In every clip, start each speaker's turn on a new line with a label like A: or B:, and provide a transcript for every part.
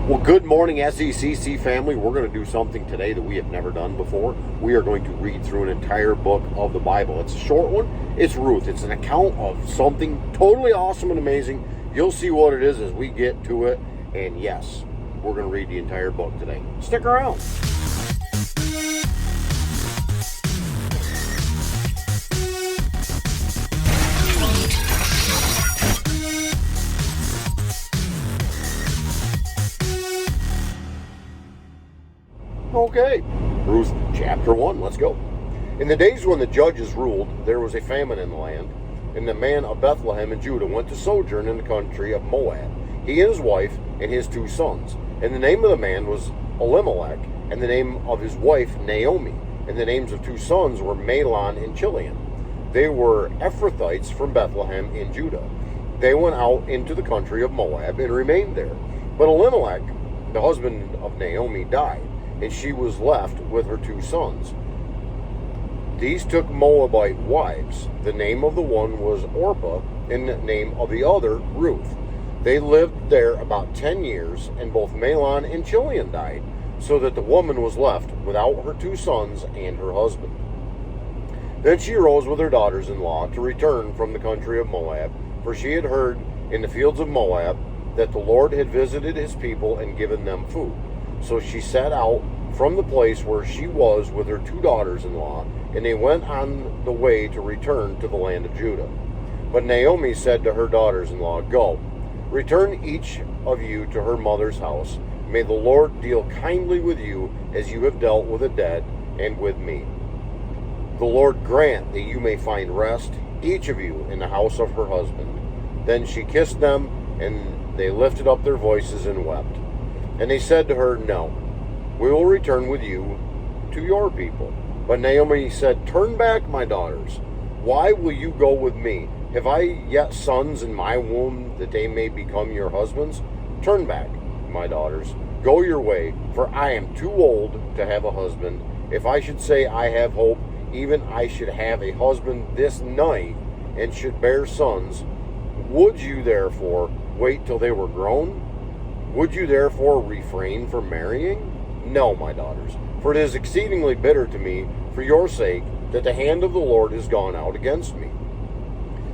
A: Well, good morning, SECC family. We're going to do something today that we have never done before. We are going to read through an entire book of the Bible. It's a short one. It's Ruth. It's an account of something totally awesome and amazing. You'll see what it is as we get to it. And yes, we're going to read the entire book today. Stick around. Okay, Ruth chapter 1, let's go. In the days when the judges ruled, there was a famine in the land, and the man of Bethlehem in Judah went to sojourn in the country of Moab, he and his wife and his 2 sons. And the name of the man was Elimelech, and the name of his wife Naomi, and the names of 2 sons were Mahlon and Chilion. They were Ephrathites from Bethlehem in Judah. They went out into the country of Moab and remained there. But Elimelech, the husband of Naomi, died, and she was left with her 2 sons. These took Moabite wives. The name of the one was Orpah, and the name of the other Ruth. They lived there about 10 years, and both Mahlon and Chilion died, so that the woman was left without her 2 sons and her husband. Then she arose with her daughters-in-law to return from the country of Moab, for she had heard in the fields of Moab that the Lord had visited his people and given them food. So she set out from the place where she was with her 2 daughters-in-law, and they went on the way to return to the land of Judah. But Naomi said to her daughters-in-law, "Go, return each of you to her mother's house. May the Lord deal kindly with you as you have dealt with the dead and with me. The Lord grant that you may find rest, each of you, in the house of her husband." Then she kissed them, and they lifted up their voices and wept. And they said to her, "No, we will return with you to your people." But Naomi said, "Turn back, my daughters. Why will you go with me? Have I yet sons in my womb that they may become your husbands? Turn back, my daughters. Go your way, for I am too old to have a husband. If I should say I have hope, even I should have a husband this night and should bear sons. Would you therefore wait till they were grown? Would you therefore refrain from marrying? No, my daughters, for it is exceedingly bitter to me for your sake that the hand of the Lord has gone out against me."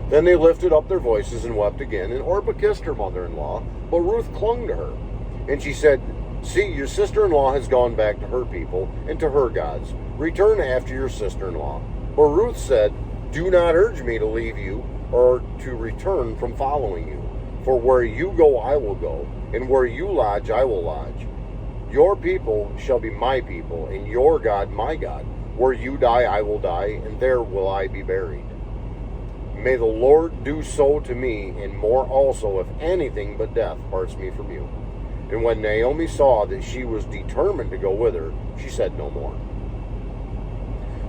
A: Then they lifted up their voices and wept again, and Orpah kissed her mother-in-law, but Ruth clung to her. And she said, "See, your sister-in-law has gone back to her people and to her gods. Return after your sister-in-law." But Ruth said, "Do not urge me to leave you or to return from following you. For where you go, I will go, and where you lodge, I will lodge. Your people shall be my people, and your God my God. Where you die, I will die, and there will I be buried. May the Lord do so to me, and more also, if anything but death parts me from you." And when Naomi saw that she was determined to go with her, she said no more.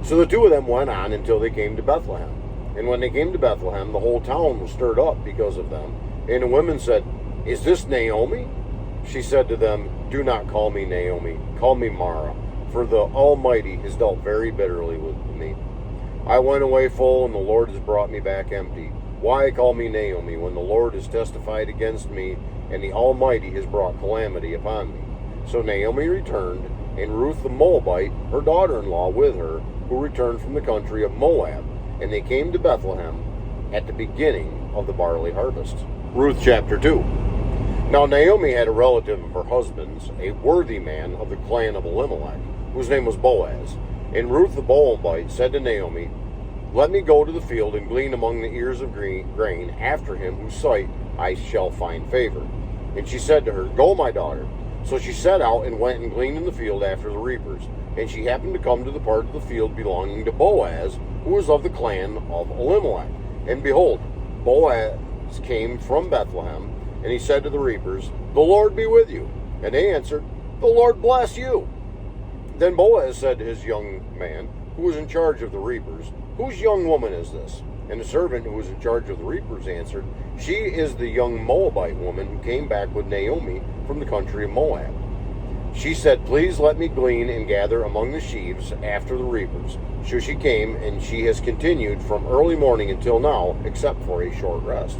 A: So the 2 of them went on until they came to Bethlehem. And when they came to Bethlehem, the whole town was stirred up because of them. And the women said, "Is this Naomi?" She said to them, "Do not call me Naomi, call me Mara, for the Almighty has dealt very bitterly with me. I went away full, and the Lord has brought me back empty. Why call me Naomi, when the Lord has testified against me, and the Almighty has brought calamity upon me?" So Naomi returned, and Ruth the Moabite, her daughter-in-law, with her, who returned from the country of Moab, and they came to Bethlehem at the beginning of the barley harvest. Ruth chapter 2. Now Naomi had a relative of her husband's, a worthy man of the clan of Elimelech, whose name was Boaz. And Ruth the Moabite said to Naomi, "Let me go to the field and glean among the ears of grain after him whose sight I shall find favor." And she said to her, "Go, my daughter." So she set out and went and gleaned in the field after the reapers. And she happened to come to the part of the field belonging to Boaz, who was of the clan of Elimelech. And behold, Boaz came from Bethlehem, and he said to the reapers, "The Lord be with you." And they answered, "The Lord bless you." Then Boaz said to his young man, who was in charge of the reapers, "Whose young woman is this?" And the servant who was in charge of the reapers answered, "She is the young Moabite woman who came back with Naomi from the country of Moab." She said, "Please let me glean and gather among the sheaves after the reapers." So she came, and she has continued from early morning until now, except for a short rest.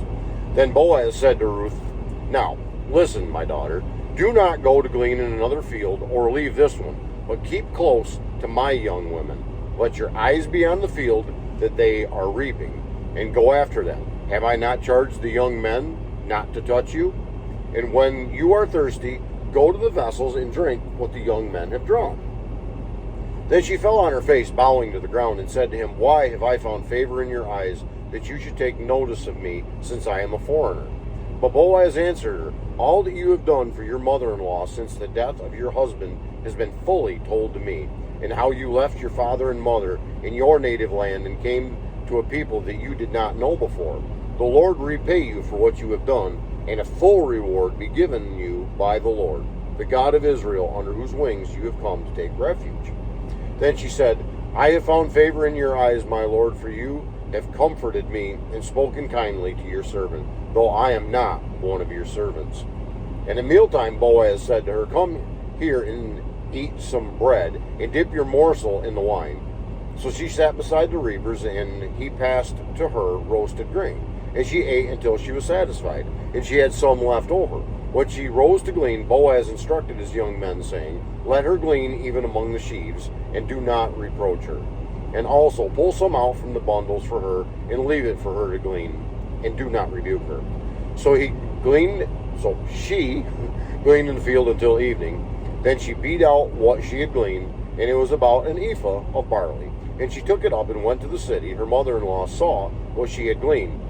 A: Then Boaz said to Ruth, "Now, listen, my daughter, Do not go to glean in another field or leave this one, but keep close to my young women. Let your eyes be on the field that they are reaping, and go after them. Have I not charged the young men not to touch you? And when you are thirsty, go to the vessels and drink what the young men have drawn. Then she fell on her face, bowing to the ground, and said to him, Why have I found favor in your eyes, that you should take notice of me, since I am a foreigner? But Boaz answered her, All that you have done for your mother-in-law since the death of your husband has been fully told to me, and how you left your father and mother in your native land and came to a people that you did not know before. The Lord repay you for what you have done, and a full reward be given you by the Lord, the God of Israel, under whose wings you have come to take refuge. Then she said, I have found favor in your eyes, my Lord, for you have comforted me and spoken kindly to your servant, though I am not one of your servants. And at mealtime Boaz said to her, Come here and eat some bread, and dip your morsel in the wine. So she sat beside the reapers, and he passed to her roasted grain. And she ate until she was satisfied, and she had some left over. When she rose to glean, Boaz instructed his young men, saying, Let her glean even among the sheaves, and do not reproach her. And also pull some out from the bundles for her, and leave it for her to glean, and do not rebuke her. So she gleaned in the field until evening. Then she beat out what she had gleaned, and it was about an ephah of barley. And she took it up and went to the city. Her mother-in-law saw what she had gleaned,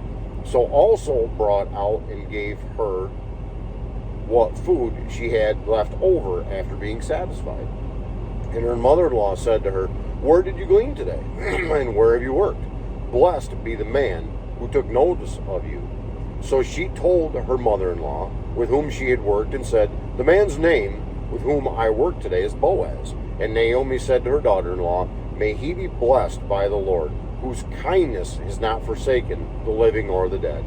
A: so also brought out and gave her what food she had left over after being satisfied. And her mother-in-law said to her, Where did you glean today? And where have you worked? Blessed be the man who took notice of you. So she told her mother-in-law with whom she had worked, and said, The man's name with whom I work today is Boaz. And Naomi said to her daughter-in-law, May he be blessed by the Lord, whose kindness has not forsaken the living or the dead.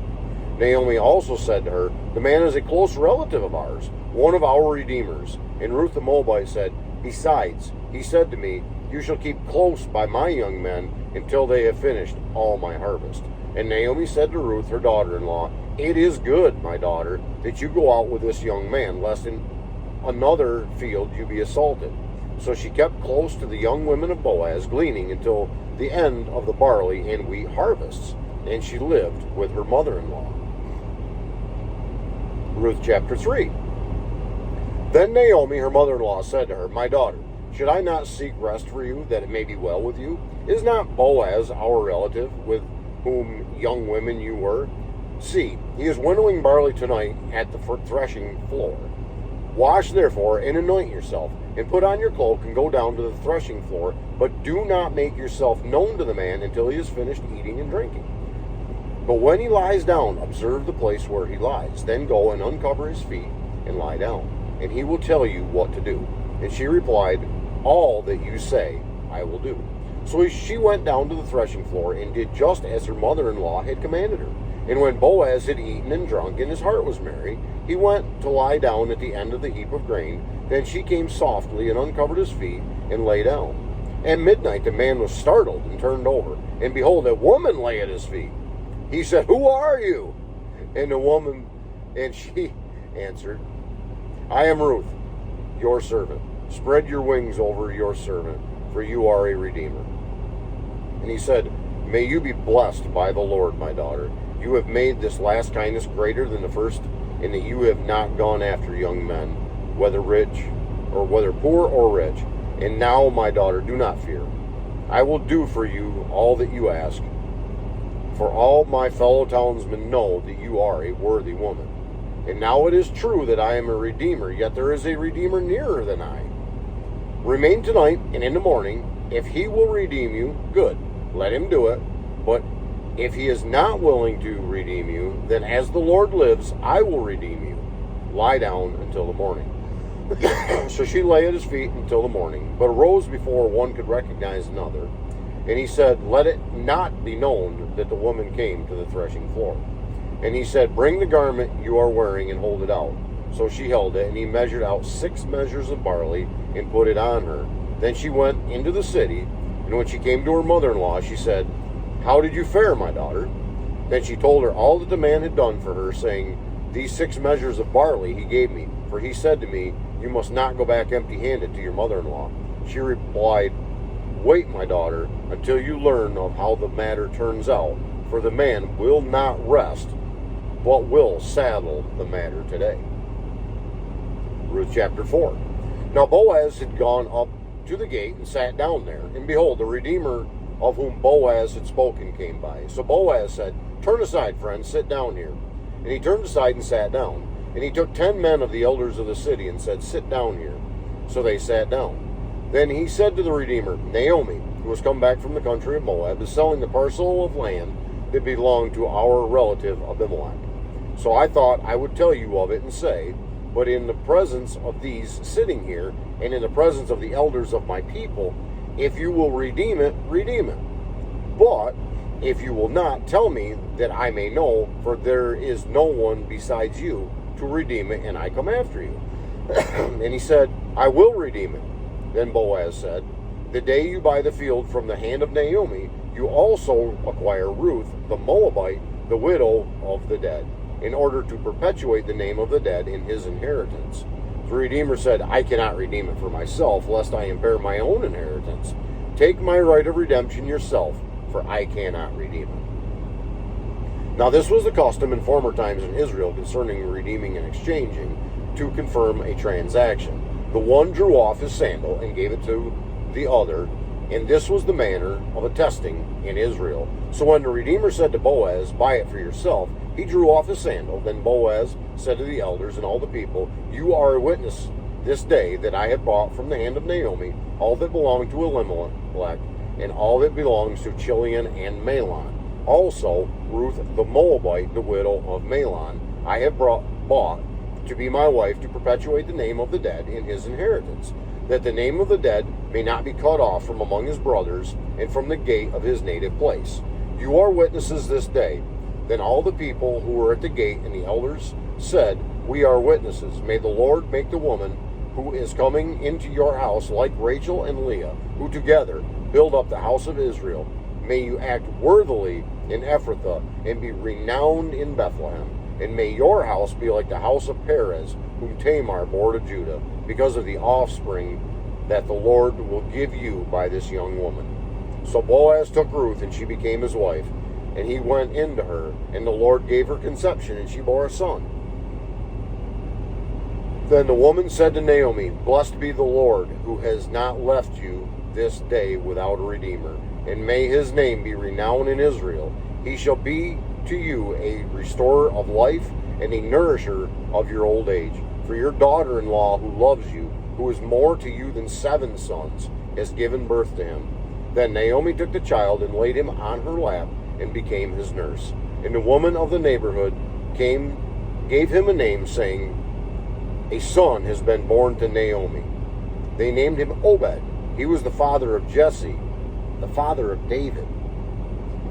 A: Naomi also said to her, The man is a close relative of ours, one of our redeemers. And Ruth the Moabite said, Besides, he said to me, You shall keep close by my young men until they have finished all my harvest. And Naomi said to Ruth, her daughter-in-law, It is good, my daughter, that you go out with this young man, lest in another field you be assaulted. So she kept close to the young women of Boaz, gleaning until the end of the barley and wheat harvests. And she lived with her mother-in-law. Ruth chapter 3. Then Naomi, her mother-in-law, said to her, My daughter, should I not seek rest for you, that it may be well with you? Is not Boaz our relative, with whom young women you were? See, he is winnowing barley tonight at the threshing floor. Wash therefore and anoint yourself, and put on your cloak and go down to the threshing floor, but do not make yourself known to the man until he has finished eating and drinking. But when he lies down, observe the place where he lies. Then go and uncover his feet and lie down, and he will tell you what to do. And she replied, All that you say I will do. So she went down to the threshing floor and did just as her mother-in-law had commanded her. And when Boaz had eaten and drunk, and his heart was merry, he went to lie down at the end of the heap of grain. Then she came softly and uncovered his feet and lay down. At midnight the man was startled and turned over, and behold, a woman lay at his feet. He said, Who are you? And she answered, I am Ruth, your servant. Spread your wings over your servant, for you are a redeemer. And he said, May you be blessed by the Lord, my daughter. You have made this last kindness greater than the first, in that you have not gone after young men, whether poor or rich. And now, my daughter, do not fear. I will do for you all that you ask. For all my fellow townsmen know that you are a worthy woman. And now it is true that I am a redeemer, yet there is a redeemer nearer than I. Remain tonight, and in the morning, if he will redeem you, good, let him do it. But if he is not willing to redeem you, then as the Lord lives, I will redeem you. Lie down until the morning. So she lay at his feet until the morning, but arose before one could recognize another. And he said, Let it not be known that the woman came to the threshing floor. And he said, Bring the garment you are wearing and hold it out. So she held it, and he measured out 6 measures of barley and put it on her. Then she went into the city, and when she came to her mother-in-law, she said, How did you fare, my daughter? Then she told her all that the man had done for her, saying, These 6 measures of barley he gave me, for he said to me, you must not go back empty-handed to your mother-in-law. She replied, wait, my daughter, until you learn of how the matter turns out, for the man will not rest, but will settle the matter today. Ruth chapter 4. Now Boaz had gone up to the gate and sat down there, and behold, the Redeemer of whom Boaz had spoken came by. So Boaz said, turn aside, friend, sit down here. And he turned aside and sat down. And he took 10 men of the elders of the city and said, sit down here. So they sat down. Then he said to the Redeemer, Naomi, who has come back from the country of Moab, is selling the parcel of land that belonged to our relative Abimelech. So I thought I would tell you of it and say, but in the presence of these sitting here, and in the presence of the elders of my people, if you will redeem it, redeem it. But if you will not, tell me that I may know, for there is no one besides you to redeem it, and I come after you. And he said, I will redeem it. Then Boaz said, the day you buy the field from the hand of Naomi, you also acquire Ruth, the Moabite, the widow of the dead, in order to perpetuate the name of the dead in his inheritance. The Redeemer said, I cannot redeem it for myself, lest I impair my own inheritance. Take my right of redemption yourself, for I cannot redeem it. Now this was the custom in former times in Israel concerning redeeming and exchanging, to confirm a transaction. The one drew off his sandal and gave it to the other, and this was the manner of attesting in Israel. So when the Redeemer said to Boaz, buy it for yourself, he drew off his sandal. Then Boaz said to the elders and all the people, you are a witness this day that I have bought from the hand of Naomi all that belonged to Elimelech, and all that belongs to Chilion and Mahlon. Also Ruth the Moabite, the widow of Mahlon, I have bought to be my wife, to perpetuate the name of the dead in his inheritance, that the name of the dead may not be cut off from among his brothers and from the gate of his native place. You are witnesses this day. Then all the people who were at the gate and the elders said, we are witnesses. May the Lord make the woman who is coming into your house like Rachel and Leah, who together build up the house of Israel. May you act worthily in Ephrathah and be renowned in Bethlehem. And may your house be like the house of Perez, whom Tamar bore to Judah, because of the offspring that the Lord will give you by this young woman. So Boaz took Ruth, and she became his wife. And he went in to her, and the Lord gave her conception, and she bore a son. Then the woman said to Naomi, blessed be the Lord, who has not left you this day without a redeemer, and may his name be renowned in Israel. He shall be to you a restorer of life and a nourisher of your old age. For your daughter-in-law who loves you, who is more to you than 7 sons, has given birth to him. Then Naomi took the child and laid him on her lap, and became his nurse. And the woman of the neighborhood gave him a name, saying, a son has been born to Naomi. They named him Obed. He was the father of Jesse, the father of David.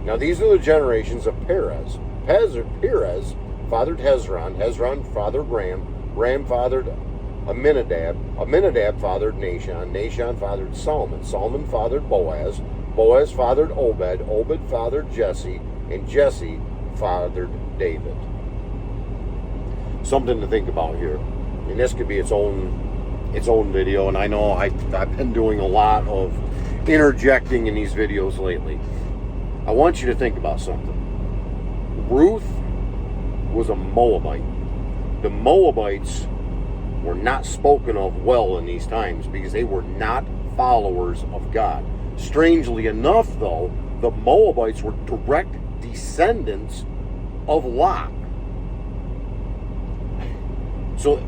A: Now these are the generations of Perez. Perez fathered Hezron. Hezron fathered Ram. Ram fathered Aminadab. Aminadab fathered Nahshon. Nahshon fathered Solomon. Solomon fathered Boaz. Boaz fathered Obed. Obed fathered Jesse. And Jesse fathered David. Something to think about here. And this could be its own video. And I know I've been doing a lot of interjecting in these videos lately. I want you to think about something. Ruth was a Moabite. The Moabites were not spoken of well in these times because they were not followers of God. Strangely enough, though, the Moabites were direct descendants of Lot. So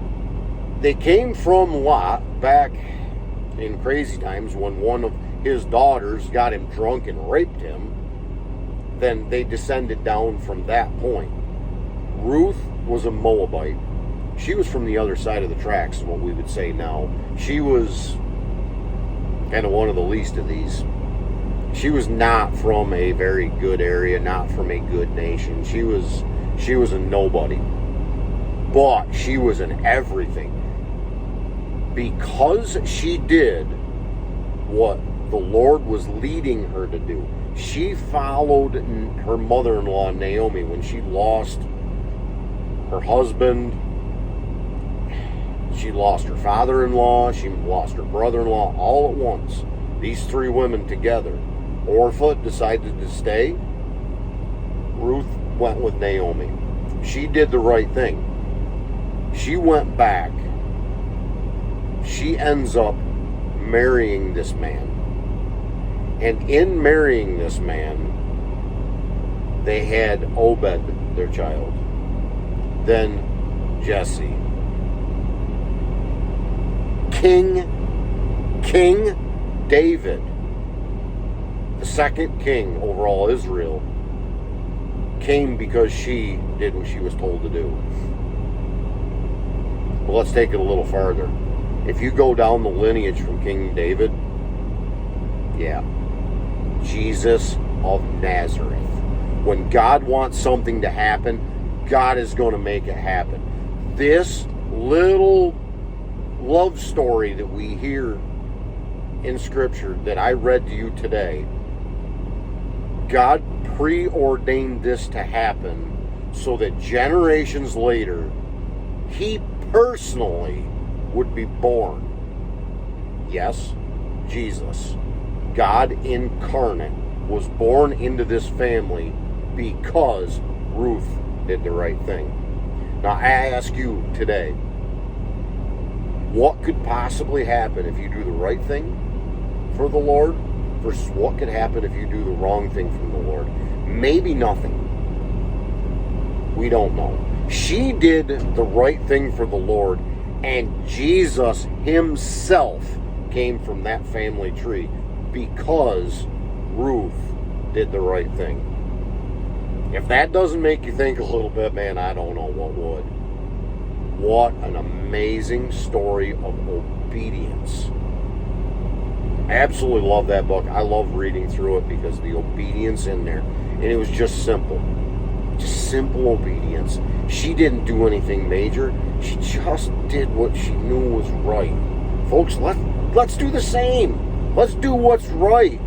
A: they came from Lot back in crazy times when one of his daughters got him drunk and raped him. Then they descended down from that point. Ruth was a Moabite. She was from the other side of the tracks, is what we would say now. She was kind of one of the least of these. She was not from a very good area, not from a good nation. She was a nobody. But she was an everything. Because she did what the Lord was leading her to do. She followed her mother-in-law, Naomi, when she lost her husband. She lost her father-in-law. She lost her brother-in-law all at once. These three women together. Orpah decided to stay. Ruth went with Naomi. She did the right thing. She went back. She ends up marrying this man. And in marrying this man, they had Obed, their child. Then Jesse. King David, the second king over all Israel, came because she did what she was told to do. But let's take it a little farther. If you go down the lineage from King David, Jesus of Nazareth. When God wants something to happen, God is going to make it happen. This little love story that we hear in Scripture that I read to you today, God preordained this to happen so that generations later, He personally would be born. Yes, Jesus, God incarnate, was born into this family because Ruth did the right thing. Now I ask you today, what could possibly happen if you do the right thing for the Lord versus what could happen if you do the wrong thing from the Lord? Maybe nothing. We don't know. She did the right thing for the Lord, and Jesus Himself came from that family tree because Ruth did the right thing. If that doesn't make you think a little bit, man, I don't know what would. What an amazing story of obedience. I absolutely love that book. I love reading through it because the obedience in there. And it was just simple. Just simple obedience. She didn't do anything major. She just did what she knew was right. Folks, let's do the same. Let's do what's right.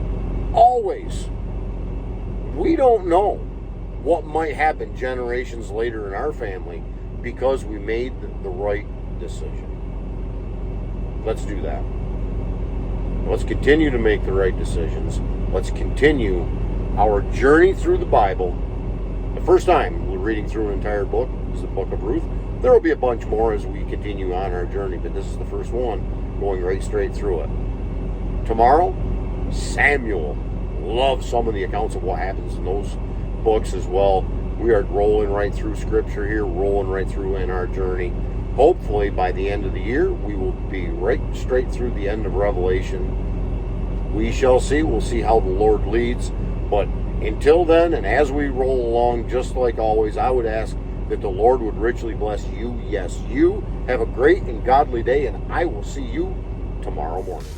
A: Always. We don't know what might happen generations later in our family because we made the right decision. Let's do that. Let's continue to make the right decisions. Let's continue our journey through the Bible. The first time we're reading through an entire book is the book of Ruth. There will be a bunch more as we continue on our journey, but this is the first one, going right straight through it. Tomorrow, Samuel. Love some of the accounts of what happens in those books as well. We are rolling right through Scripture here, rolling right through in our journey. Hopefully, by the end of the year, we will be right straight through the end of Revelation. We shall see. We'll see how the Lord leads. But until then, and as we roll along, just like always, I would ask that the Lord would richly bless you. Yes, you. Have a great and godly day, and I will see you tomorrow morning.